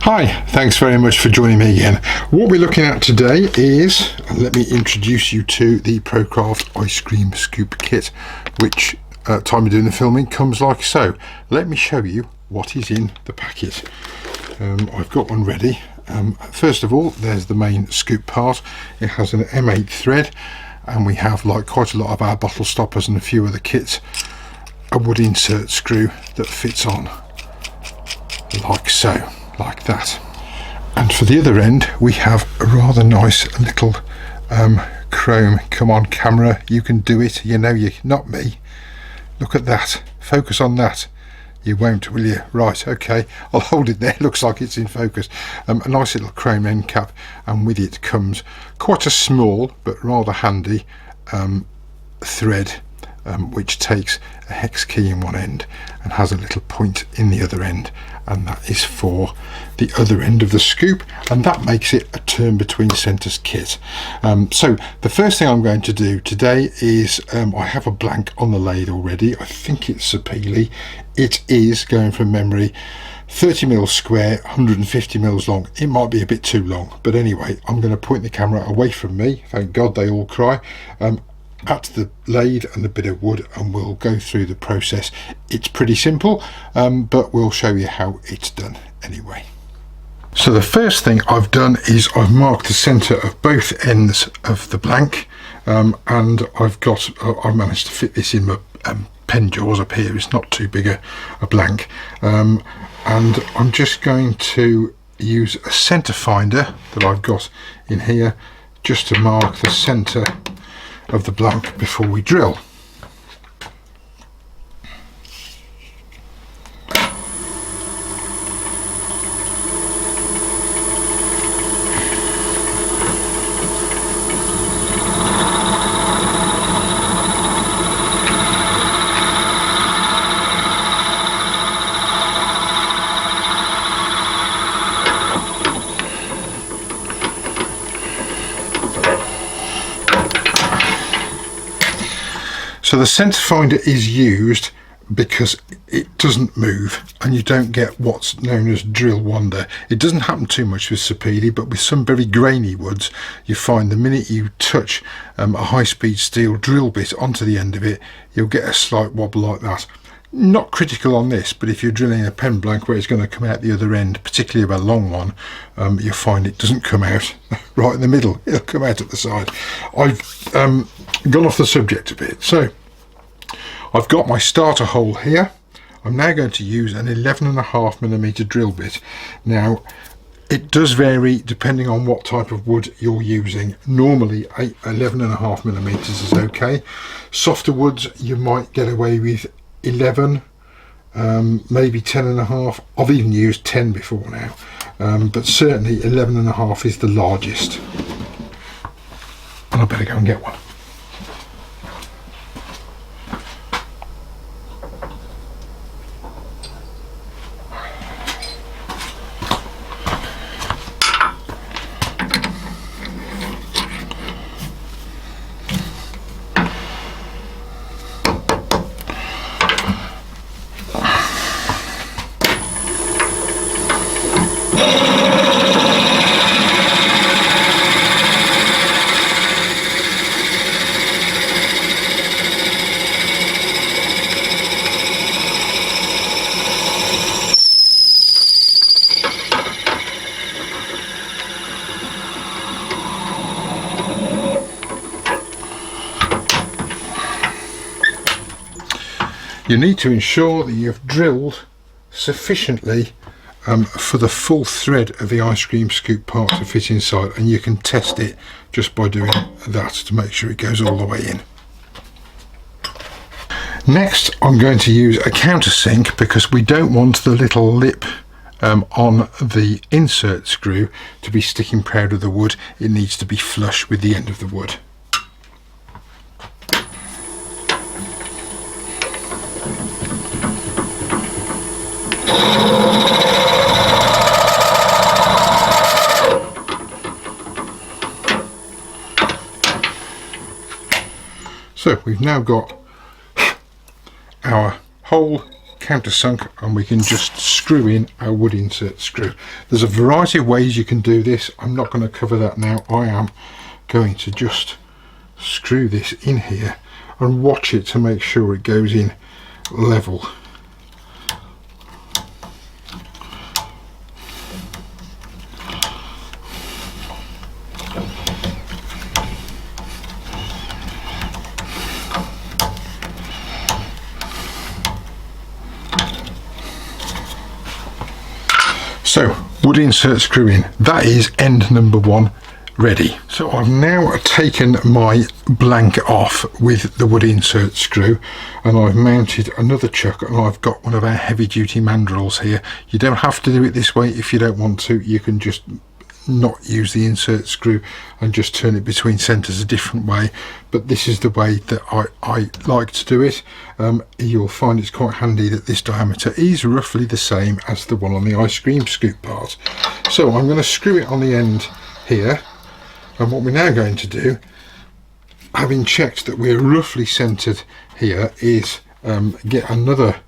Hi, thanks very much for joining me again. What we're looking at today is, let me introduce you to the Prokraft ice cream scoop kit, which time of doing the filming comes like so. Let me show you what is in the packet. I've got one ready. First of all, there's the main scoop part. It has an M8 thread, and we have, like quite a lot of our bottle stoppers and a few other kits, a wood insert screw that fits on like so. Like that. And for the other end we have a rather nice little chrome, come on camera, you can do it, you know, you not me, look at that, focus on that, you won't, will you? Right, okay, I'll hold it there, looks like it's in focus. A nice little chrome end cap, and with it comes quite a small but rather handy thread, which takes a hex key in one end and has a little point in the other end, and that is for the other end of the scoop, and that makes it a turn between centres kit. So the first thing I'm going to do today is, I have a blank on the lathe already. I think it's Sapele. It is, going from memory, 30mm square, 150mm long. It might be a bit too long, but anyway, I'm going to point the camera away from me, thank God they all cry, at the lathe and the bit of wood, and we'll go through the process. It's pretty simple, but we'll show you how it's done anyway. So the first thing I've done is I've marked the centre of both ends of the blank, and I've managed to fit this in my pen jaws up here. It's not too big a blank, and I'm just going to use a centre finder that I've got in here just to mark the centre of the blank before we drill. So the centre finder is used because it doesn't move and you don't get what's known as drill wander. It doesn't happen too much with Sapele, but with some very grainy woods you find the minute you touch a high-speed steel drill bit onto the end of it, you'll get a slight wobble like that. Not critical on this, but if you're drilling a pen blank where it's going to come out the other end, particularly a long one, you'll find it doesn't come out right in the middle, it'll come out at the side. I've gone off the subject a bit. So I've got my starter hole here. I'm now going to use an 11.5mm drill bit. Now it does vary depending on what type of wood you're using. Normally 11.5mm is okay. Softer woods you might get away with 11, maybe 10.5. I've even used 10 before now, but certainly 11.5 is the largest. And I better go and get one. You need to ensure that you've drilled sufficiently for the full thread of the ice cream scoop part to fit inside, and you can test it just by doing that to make sure it goes all the way in. Next I'm going to use a countersink because we don't want the little lip on the insert screw to be sticking proud of the wood. It needs to be flush with the end of the wood. So we've now got our hole countersunk, and we can just screw in our wood insert screw. There's a variety of ways you can do this. I'm not going to cover that now. I am going to just screw this in here and watch it to make sure it goes in level. So, wood insert screw in, that is end number 1 ready. So I've now taken my blank off with the wood insert screw, and I've mounted another chuck, and I've got one of our heavy duty mandrels here. You don't have to do it this way if you don't want to. You can just not use the insert screw and just turn it between centres a different way, but this is the way that I like to do it. You'll find it's quite handy that this diameter is roughly the same as the one on the ice cream scoop part. So I'm going to screw it on the end here, and what we're now going to do, having checked that we're roughly centred here, is get another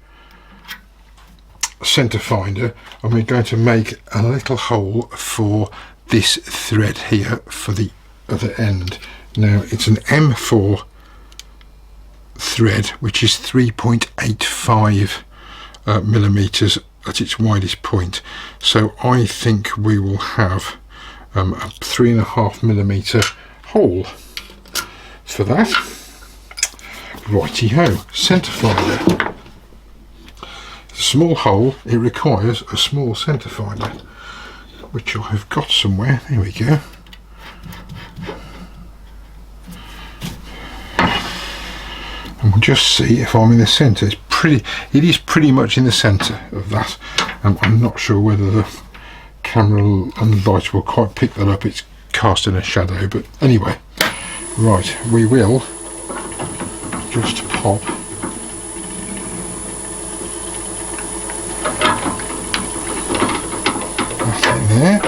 centre finder, and we're going to make a little hole for this thread here for the other end. Now it's an M4 thread, which is 3.85 millimeters at its widest point, so I think we will have a 3.5 millimeter hole for that. Righty-ho, centre finder. Small hole, it requires a small centre finder, which I have got somewhere. There we go. And we'll just see if I'm in the centre. It is pretty much in the centre of that. I'm not sure whether the camera and the light will quite pick that up. It's casting a shadow, but anyway, right, we will just pop there,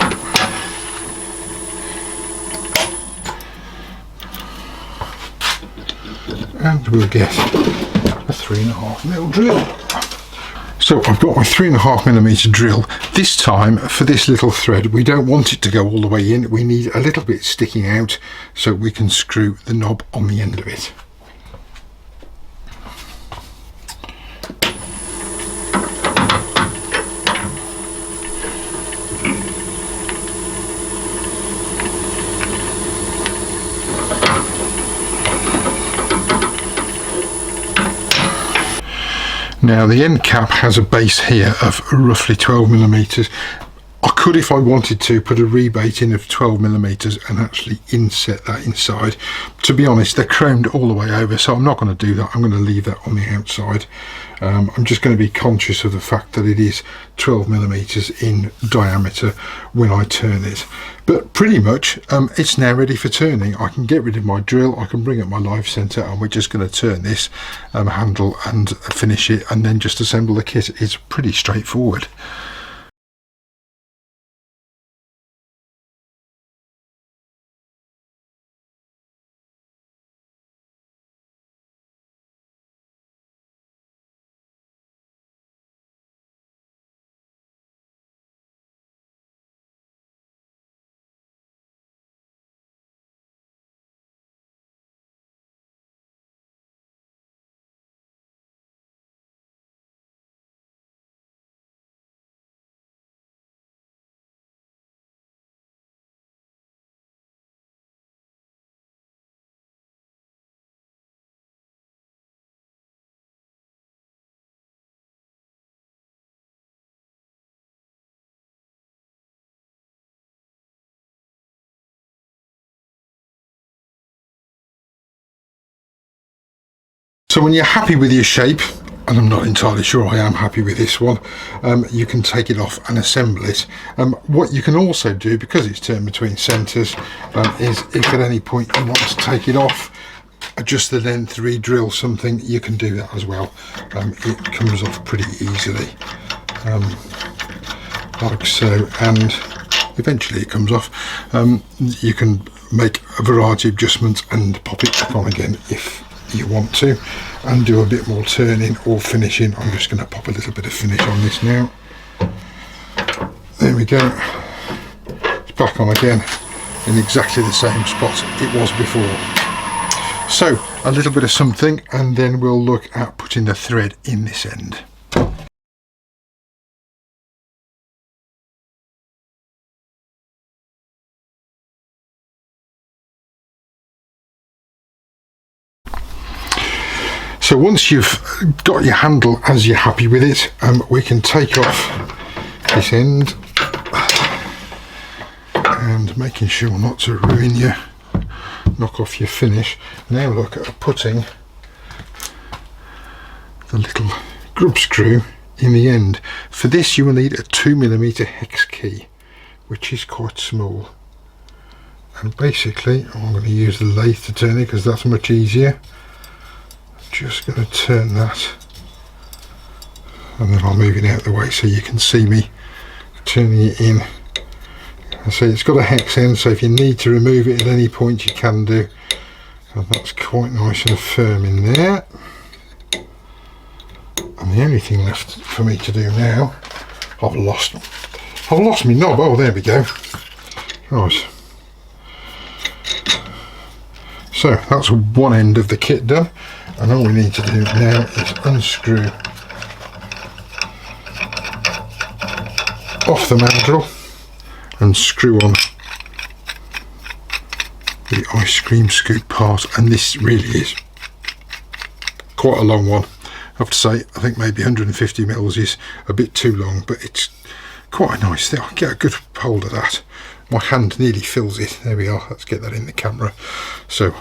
and we'll get a 3.5mm drill. So I've got my 3.5mm drill. This time, for this little thread, we don't want it to go all the way in. We need a little bit sticking out so we can screw the knob on the end of it. Now the end cap has a base here of roughly 12mm. I could, if I wanted to, put a rebate in of 12mm and actually inset that inside. To be honest, they're chromed all the way over, so I'm not going to do that. I'm going to leave that on the outside. I'm just going to be conscious of the fact that it is 12mm in diameter when I turn it. But pretty much it's now ready for turning. I can get rid of my drill, I can bring up my live centre, and we're just going to turn this handle and finish it, and then just assemble the kit. It's pretty straightforward. So when you're happy with your shape, and I'm not entirely sure I am happy with this one, you can take it off and assemble it. What you can also do, because it's turned between centres, is if at any point you want to take it off, adjust the length, re-drill something, you can do that as well. It comes off pretty easily, like so, and eventually it comes off. You can make a variety of adjustments and pop it back on again if you want to, and do a bit more turning or finishing. I'm just going to pop a little bit of finish on this now. There we go. It's back on again in exactly the same spot it was before. So a little bit of something, and then we'll look at putting the thread in this end. So once you've got your handle as you're happy with it, we can take off this end, and making sure not to ruin your, knock off your finish. Now look at putting the little grub screw in the end. For this you will need a 2mm hex key, which is quite small. And basically I'm going to use the lathe to turn it because that's much easier. Just going to turn that, and then I'll move it out of the way so you can see me turning it in. So it's got a hex end, so if you need to remove it at any point you can do, and that's quite nice and firm in there. And the only thing left for me to do now, I've lost my knob. Oh, there we go. Right, so that's one end of the kit done. And all we need to do now is unscrew off the mandrel and screw on the ice cream scoop part. And this really is quite a long one. I have to say, I think maybe 150 mils is a bit too long, but it's quite a nice thing. I'll get a good hold of that. My hand nearly fills it. There we are. Let's get that in the camera. So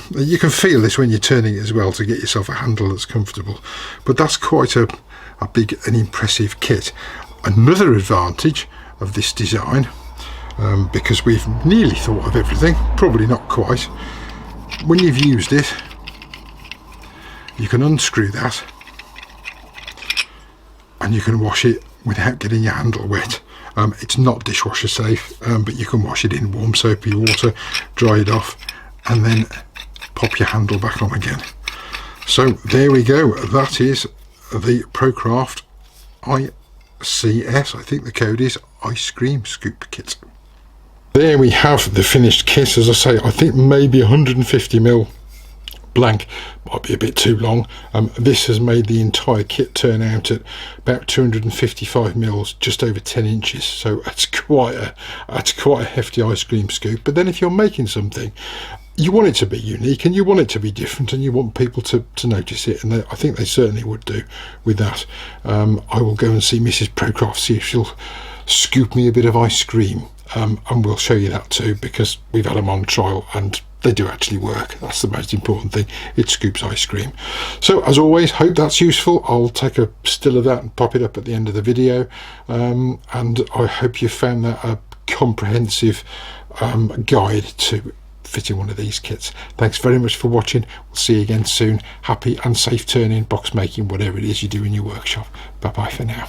you can feel this when you're turning it as well, to get yourself a handle that's comfortable. But that's quite a big and impressive kit. Another advantage of this design, because we've nearly thought of everything, probably not quite. When you've used it, you can unscrew that and you can wash it without getting your handle wet. It's not dishwasher safe, but you can wash it in warm soapy water, dry it off, and then pop your handle back on again. So there we go. That is the Prokraft ICS, I think the code is Ice Cream Scoop Kit. There we have the finished kit. As I say, I think maybe 150mm blank might be a bit too long. This has made the entire kit turn out at about 255mm, just over 10 inches. So that's quite a hefty ice cream scoop. But then if you're making something, you want it to be unique and you want it to be different, and you want people to notice it, and I think they certainly would do with that. I will go and see Mrs. Prokraft, see if she'll scoop me a bit of ice cream, and we'll show you that too, because we've had them on trial and they do actually work. That's the most important thing. It scoops ice cream. So as always, hope that's useful. I'll take a still of that and pop it up at the end of the video, and I hope you found that a comprehensive guide to fitting one of these kits. Thanks very much for watching. We'll see you again soon. Happy and safe turning, box making, whatever it is you do in your workshop. Bye bye for now.